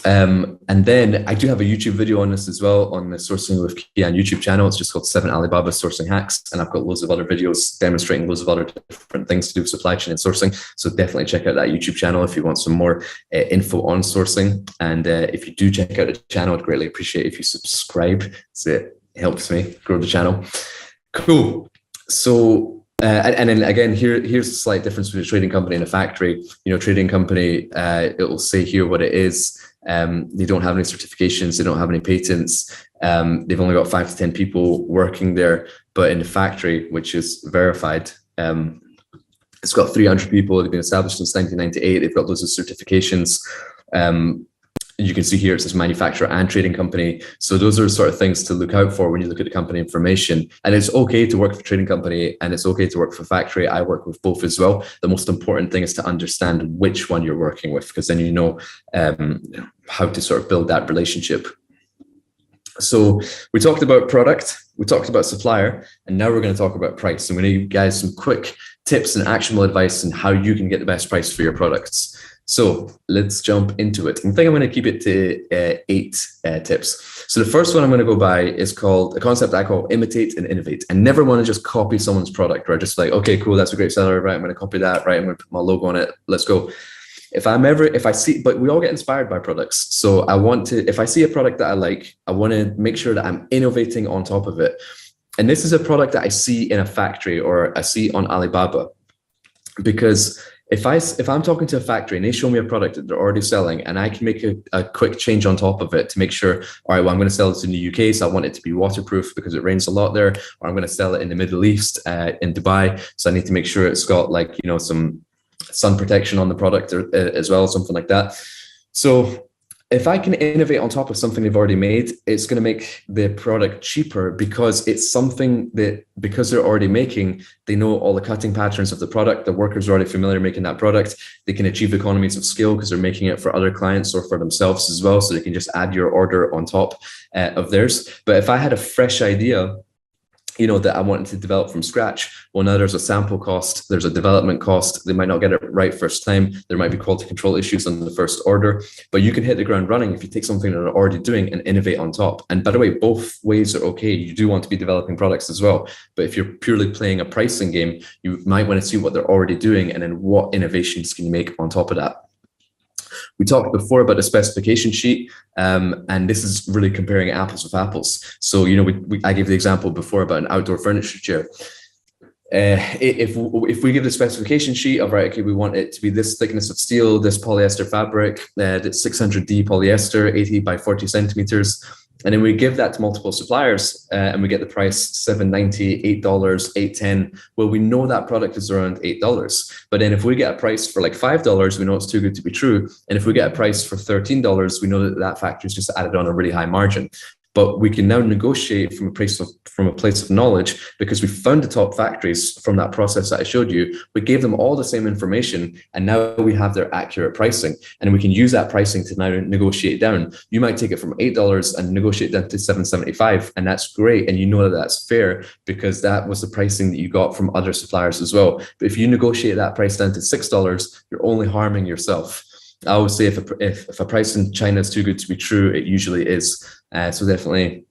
And then I do have a YouTube video on this as well, on the Sourcing with Kian YouTube channel. It's just called 7 Alibaba Sourcing Hacks. And I've got loads of other videos demonstrating loads of other different things to do with supply chain and sourcing. So definitely check out that YouTube channel if you want some more info on sourcing. And if you do check out the channel, I'd greatly appreciate if you subscribe. So it helps me grow the channel. Cool. So and then again, here's a slight difference between a trading company and a factory. Trading company, it will say here what it is. They don't have any certifications. They don't have any patents. They've only got 5 to 10 people working there. But in the factory, which is verified, it's got 300 people. They've been established since 1998. They've got loads of certifications. You can see here it says manufacturer and trading company. So those are the sort of things to look out for when you look at the company information. And it's okay to work for a trading company and it's okay to work for a factory. I work with both as well. The most important thing is to understand which one you're working with, because then you know how to sort of build that relationship. So we talked about product, we talked about supplier, and now we're going to talk about price. I'm going to give you guys some quick tips and actionable advice on how you can get the best price for your products. So let's jump into it. I think I'm going to keep it to 8 tips. So the first one I'm going to go by is called a concept I call imitate and innovate. I never want to just copy someone's product, right? Just like, okay, cool, that's a great seller, right? I'm going to copy that, right? I'm going to put my logo on it. Let's go. If I see, but we all get inspired by products. So if I see a product that I like, I want to make sure that I'm innovating on top of it. And this is a product that I see in a factory or I see on Alibaba, because if I'm talking to a factory and they show me a product that they're already selling and I can make a quick change on top of it to make sure, all right, well, I'm going to sell this in the UK, so I want it to be waterproof because it rains a lot there, or I'm going to sell it in the Middle East, in Dubai, so I need to make sure it's got like, some sun protection on the product as well, something like that. So if I can innovate on top of something they've already made, it's going to make the product cheaper because it's something that, because they're already making, they know all the cutting patterns of the product. The workers are already familiar making that product. They can achieve economies of scale because they're making it for other clients or for themselves as well. So they can just add your order on top of theirs. But if I had a fresh idea, that I wanted to develop from scratch, well, now there's a sample cost, there's a development cost. They might not get it right first time. There might be quality control issues on the first order, but you can hit the ground running if you take something that they're already doing and innovate on top. And by the way, both ways are okay. You do want to be developing products as well, but if you're purely playing a pricing game, you might want to see what they're already doing and then what innovations can you make on top of that. We talked before about the specification sheet, and this is really comparing apples with apples. So, I gave the example before about an outdoor furniture chair. If we give the specification sheet of, right, okay, we want it to be this thickness of steel, this polyester fabric, that's 600D polyester, 80 by 40 centimeters, and then we give that to multiple suppliers, and we get the price $7.90, $8, $8.10. Well, we know that product is around $8. But then if we get a price for like $5, we know it's too good to be true. And if we get a price for $13, we know that that factory's just added on a really high margin. But we can now negotiate from a place of knowledge, because we found the top factories from that process that I showed you. We gave them all the same information, and now we have their accurate pricing, and we can use that pricing to now negotiate down. You might take it from $8 and negotiate down to $7.75, and that's great, and you know that that's fair because that was the pricing that you got from other suppliers as well. But if you negotiate that price down to $6, you're only harming yourself. I always say if a price in China is too good to be true, it usually is. So definitely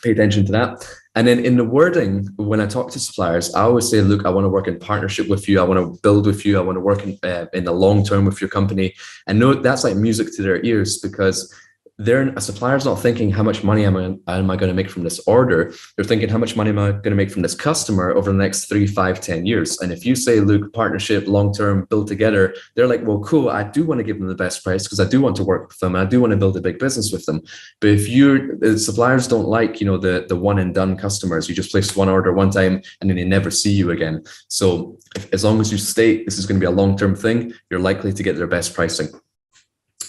pay attention to that. And then in the wording, when I talk to suppliers, I always say, look, I want to work in partnership with you. I want to build with you. I want to work in the long term with your company. And no, that's like music to their ears, because a supplier's not thinking how much money am I going to make from this order. They're thinking how much money am I going to make from this customer over the next 3, 5, 10 years. And if you say, look, partnership, long-term, build together, they're like, well, cool. I do want to give them the best price because I do want to work with them. And I do want to build a big business with them. But if the suppliers don't like, the one and done customers, you just place one order one time and then they never see you again. So as long as you state this is going to be a long-term thing, you're likely to get their best pricing.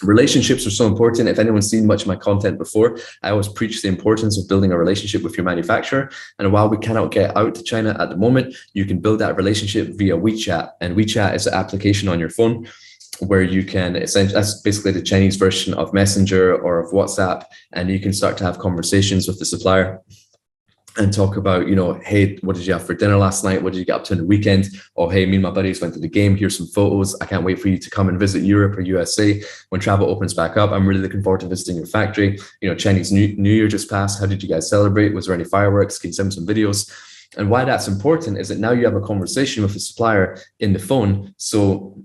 Relationships are so important. If anyone's seen much of my content before, I always preach the importance of building a relationship with your manufacturer. And while we cannot get out to China at the moment, you can build that relationship via WeChat. And WeChat is an application on your phone where you can essentially, that's basically the Chinese version of Messenger or of WhatsApp. And you can start to have conversations with the supplier and talk about, hey, what did you have for dinner last night? What did you get up to on the weekend? Oh, hey, me and my buddies went to the game. Here's some photos. I can't wait for you to come and visit Europe or USA when travel opens back up. I'm really looking forward to visiting your factory. Chinese New Year just passed. How did you guys celebrate? Was there any fireworks? Can you send me some videos? And why that's important is that now you have a conversation with the supplier in the phone. So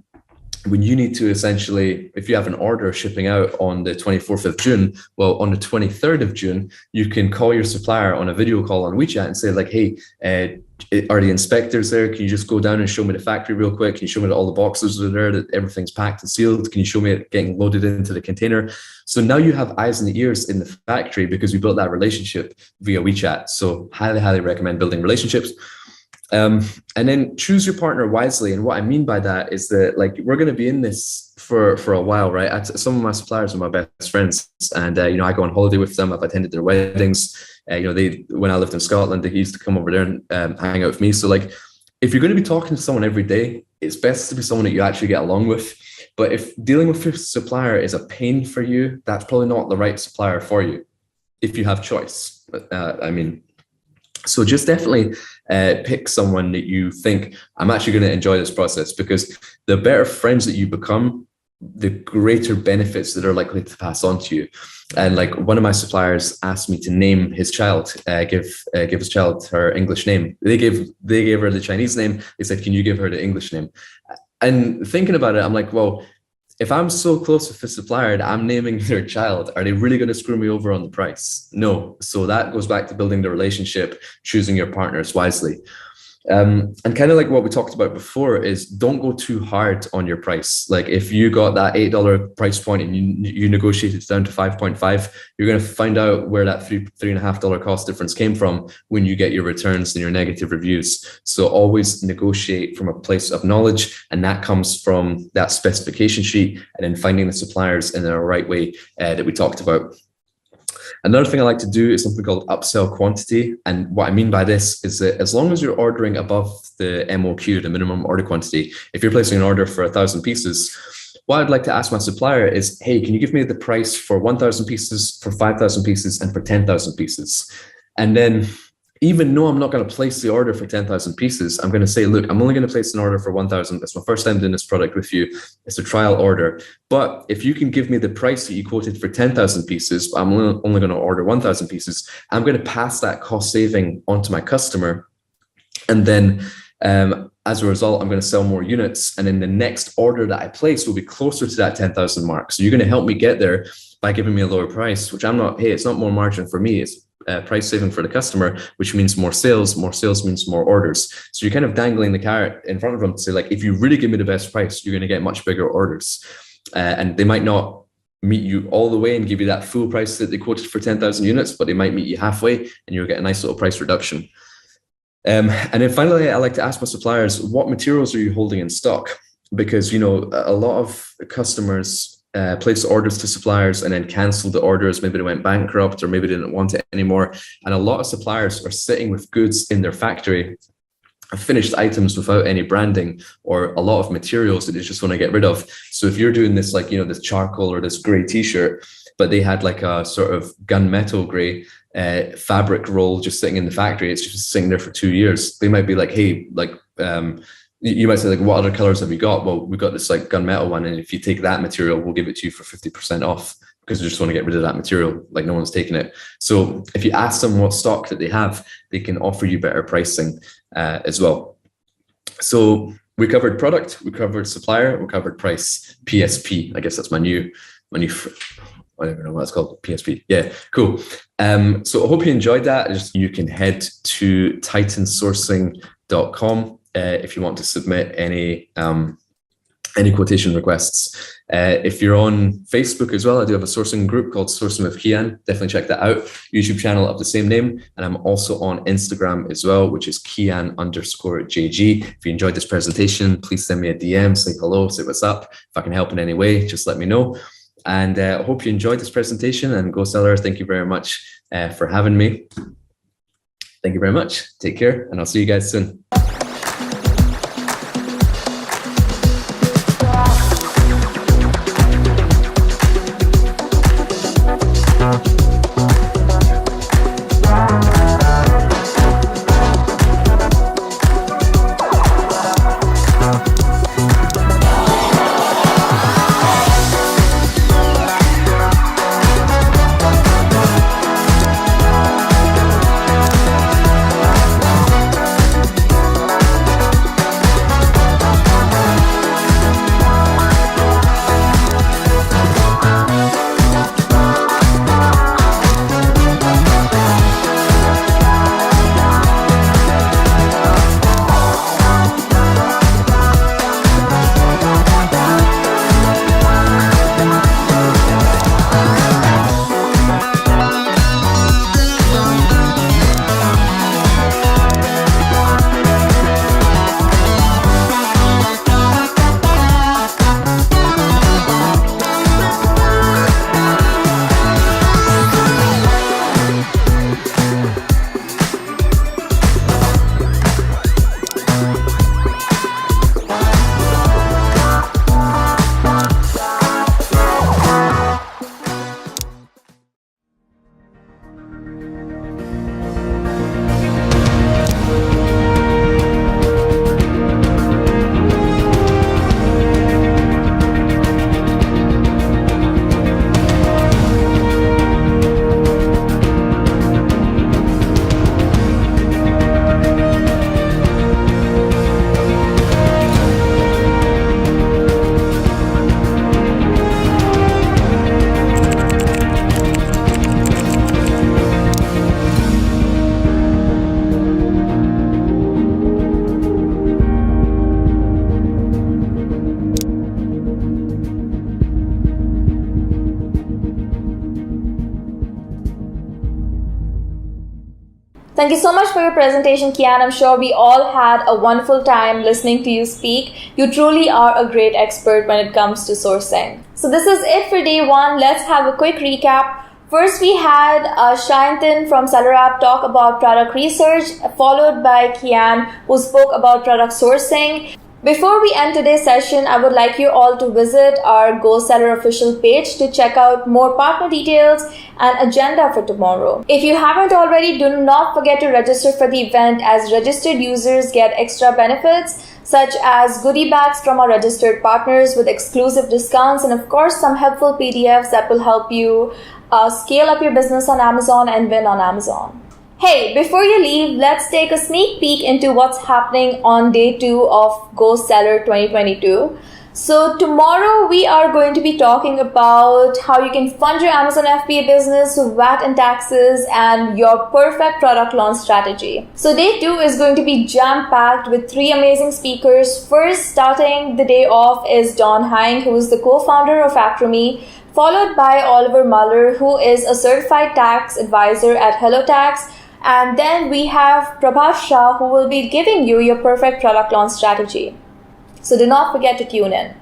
when you need to essentially, if you have an order shipping out on the 24th of June, well, on the 23rd of June, you can call your supplier on a video call on WeChat and say like, hey, are the inspectors there? Can you just go down and show me the factory real quick? Can you show me that all the boxes are there, that everything's packed and sealed? Can you show me it getting loaded into the container? So now you have eyes and ears in the factory because we built that relationship via WeChat. So highly, highly recommend building relationships. And then choose your partner wisely. And what I mean by that is that we're going to be in this for a while, right? Some of my suppliers are my best friends, and I go on holiday with them. I've attended their weddings. When I lived in Scotland, they used to come over there and hang out with me. So if you're going to be talking to someone every day, it's best to be someone that you actually get along with. But if dealing with your supplier is a pain for you, that's probably not the right supplier for you if you have choice. So just definitely pick someone that you think, I'm actually going to enjoy this process, because the better friends that you become, the greater benefits that are likely to pass on to you. And one of my suppliers asked me to name his child, give his child her English name. They gave her the Chinese name. They said, can you give her the English name? And thinking about it, I'm like, well, if I'm so close with the supplier that I'm naming their child, are they really going to screw me over on the price? No. So that goes back to building the relationship, choosing your partners wisely. And kind of like what we talked about before is don't go too hard on your price. If you got that $8 price point and you negotiated it down to 5.5, you're going to find out where that $3.50 cost difference came from when you get your returns and your negative reviews. So always negotiate from a place of knowledge, and that comes from that specification sheet and then finding the suppliers in the right way that we talked about. Another thing I like to do is something called upsell quantity. And what I mean by this is that as long as you're ordering above the MOQ, the minimum order quantity, if you're placing an order for 1,000 pieces, what I'd like to ask my supplier is, hey, can you give me the price for 1,000 pieces, for 5,000 pieces, and for 10,000 pieces? And then even though I'm not going to place the order for 10,000 pieces, I'm going to say, look, I'm only going to place an order for 1,000. That's my first time doing this product with you. It's a trial order. But if you can give me the price that you quoted for 10,000 pieces, I'm only going to order 1,000 pieces. I'm going to pass that cost saving onto my customer. And then as a result, I'm going to sell more units. And then the next order that I place will be closer to that 10,000 mark. So you're going to help me get there by giving me a lower price, which it's not more margin for me. It's price saving for the customer, which means more sales. More sales means more orders. So you're kind of dangling the carrot in front of them to say, like, if you really give me the best price, you're going to get much bigger orders. And they might not meet you all the way and give you that full price that they quoted for 10,000 units, but they might meet you halfway and you'll get a nice little price reduction. And then finally, I like to ask my suppliers, what materials are you holding in stock? Because, you know, a lot of customers place orders to suppliers and then cancel the orders. Maybe they went bankrupt or maybe they didn't want it anymore. And a lot of suppliers are sitting with goods in their factory, finished items without any branding, or a lot of materials that they just want to get rid of. So if you're doing this, like, you know, this charcoal or this gray t-shirt, but they had like a sort of gunmetal gray fabric roll just sitting in the factory, it's just sitting there for 2 years. They might be like, hey, like, you might say, like, what other colors have you got? Well, we've got this like gunmetal one, and if you take that material, we'll give it to you for 50% off, because we just want to get rid of that material, like no one's taking it. So if you ask them what stock that they have, they can offer you better pricing as well. So we covered product, we covered supplier, we covered price. PSP, I guess that's my new I don't even know what it's called. PSP. Yeah, cool. So I hope you enjoyed that. You can head to titansourcing.com if you want to submit any quotation requests. If you're on Facebook as well, I do have a sourcing group called Sourcing with Kian. Definitely check that out. YouTube channel of the same name. And I'm also on Instagram as well, which is Kian_JG. If you enjoyed this presentation, please send me a DM, say hello, say what's up. If I can help in any way, just let me know. And I hope you enjoyed this presentation. And GoSeller, thank you very much for having me. Thank you very much. Take care, and I'll see you guys soon. Thank you so much for your presentation, Kian. I'm sure we all had a wonderful time listening to you speak. You truly are a great expert when it comes to sourcing. So this is it for day one. Let's have a quick recap. First, we had Shayantan from SellerApp talk about product research, followed by Kian, who spoke about product sourcing. Before we end today's session, I would like you all to visit our GoSeller official page to check out more partner details and agenda for tomorrow. If you haven't already, do not forget to register for the event, as registered users get extra benefits such as goodie bags from our registered partners with exclusive discounts, and of course some helpful PDFs that will help you scale up your business on Amazon and win on Amazon. Hey, before you leave, let's take a sneak peek into what's happening on day 2 of GoSeller 2022. So tomorrow we are going to be talking about how you can fund your Amazon FBA business, VAT and taxes, and your perfect product launch strategy. So day 2 is going to be jam-packed with 3 amazing speakers. First, starting the day off is Don Hine, who is the co-founder of Acromy, followed by Oliver Muller, who is a certified tax advisor at HelloTax. And then we have Prabhat Shah, who will be giving you your perfect product launch strategy. So do not forget to tune in.